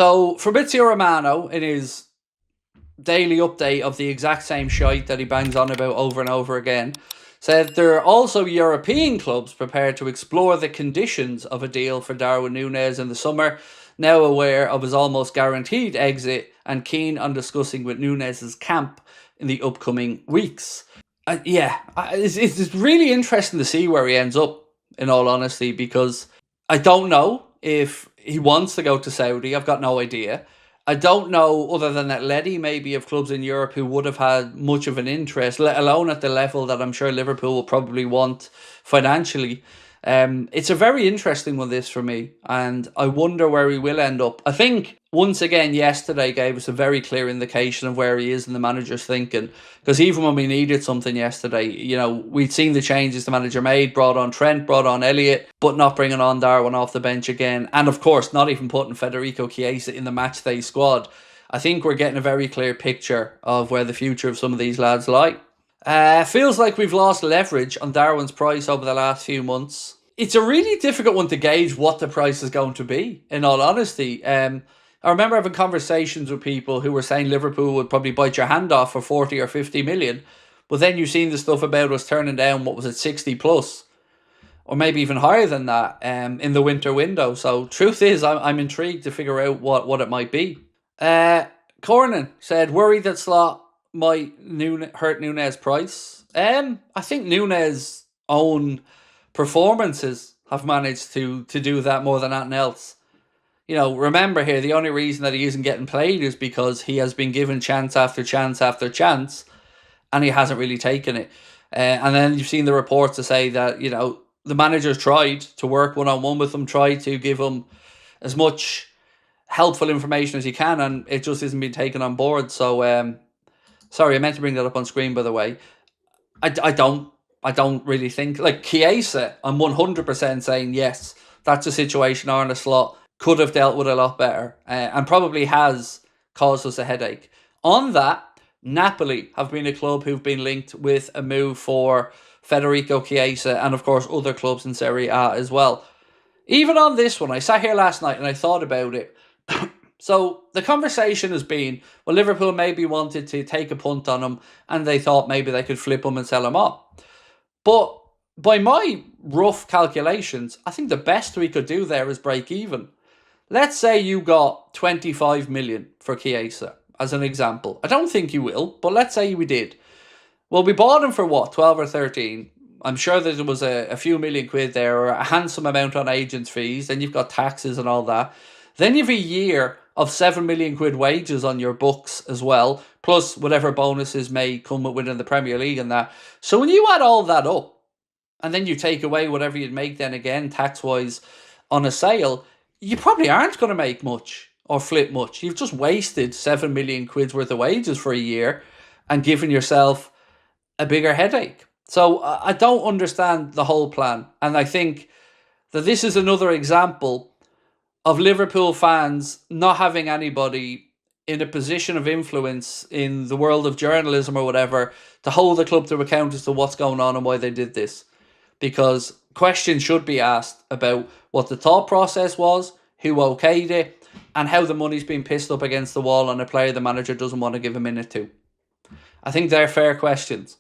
So Fabrizio Romano, in his daily update of the exact same shite that he bangs on about over and over again, said there are also European clubs prepared to explore the conditions of a deal for Darwin Nunez in the summer, now aware of his almost guaranteed exit and keen on discussing with Nunez's camp in the upcoming weeks. It's really interesting to see where he ends up, in all honesty, because I don't know if he wants to go to Saudi. I've got no idea. I don't know, other than Atleti, maybe, of clubs in Europe who would have had much of an interest, let alone at the level that I'm sure Liverpool will probably want financially. It's a very interesting one, this, for me, and I wonder where he will end up. I think, once again, yesterday gave us a very clear indication of where he is and the manager's thinking, because even when we needed something yesterday, we'd seen the changes the manager made, brought on Trent, brought on Elliott, but not bringing on Darwin off the bench again, and of course, not even putting Federico Chiesa in the matchday squad. I think we're getting a very clear picture of where the future of some of these lads lie. Feels like we've lost leverage on Darwin's price over the last few months. It's a really difficult one to gauge what the price is going to be, in all honesty. I remember having conversations with people who were saying Liverpool would probably bite your hand off for 40 or 50 million. But then you've seen the stuff about us turning down, what was it, 60 plus? Or maybe even higher than that in the winter window. So truth is, I'm intrigued to figure out what it might be. Cornan said, worried that Slot might hurt Nunez' price. I think Nunez' own performances have managed to do that more than anything else. Remember here, the only reason that he isn't getting played is because he has been given chance after chance after chance, and he hasn't really taken it. And then you've seen the reports to say that, the manager's tried to work one-on-one with him, tried to give him as much helpful information as he can, and it just isn't being taken on board. So, sorry, I meant to bring that up on screen, by the way. I don't really think, like Chiesa, I'm 100% saying yes, that's a situation Arne Slot could have dealt with a lot better, and probably has caused us a headache. On that, Napoli have been a club who've been linked with a move for Federico Chiesa, and of course other clubs in Serie A as well. Even on this one, I sat here last night and I thought about it. So the conversation has been, well, Liverpool maybe wanted to take a punt on him, and they thought maybe they could flip him and sell him on. But by my rough calculations, I think the best we could do there is break even. Let's say you got 25 million for Chiesa, as an example. I don't think you will, but let's say we did. Well, we bought him for what, 12 or 13? I'm sure that there was a few million quid there, or a handsome amount on agents' fees. Then you've got taxes and all that. Then you've a year of 7 million quid wages on your books as well, plus whatever bonuses may come with winning the Premier League and that. So when you add all that up, and then you take away whatever you'd make then again, tax-wise, on a sale, you probably aren't going to make much or flip much. You've just wasted 7 million quid's worth of wages for a year and given yourself a bigger headache. So I don't understand the whole plan. And I think that this is another example of Liverpool fans not having anybody in a position of influence in the world of journalism or whatever to hold the club to account as to what's going on and why they did this. Because questions should be asked about what the thought process was, who okayed it, and how the money's been pissed up against the wall on a player the manager doesn't want to give a minute to. I think they're fair questions.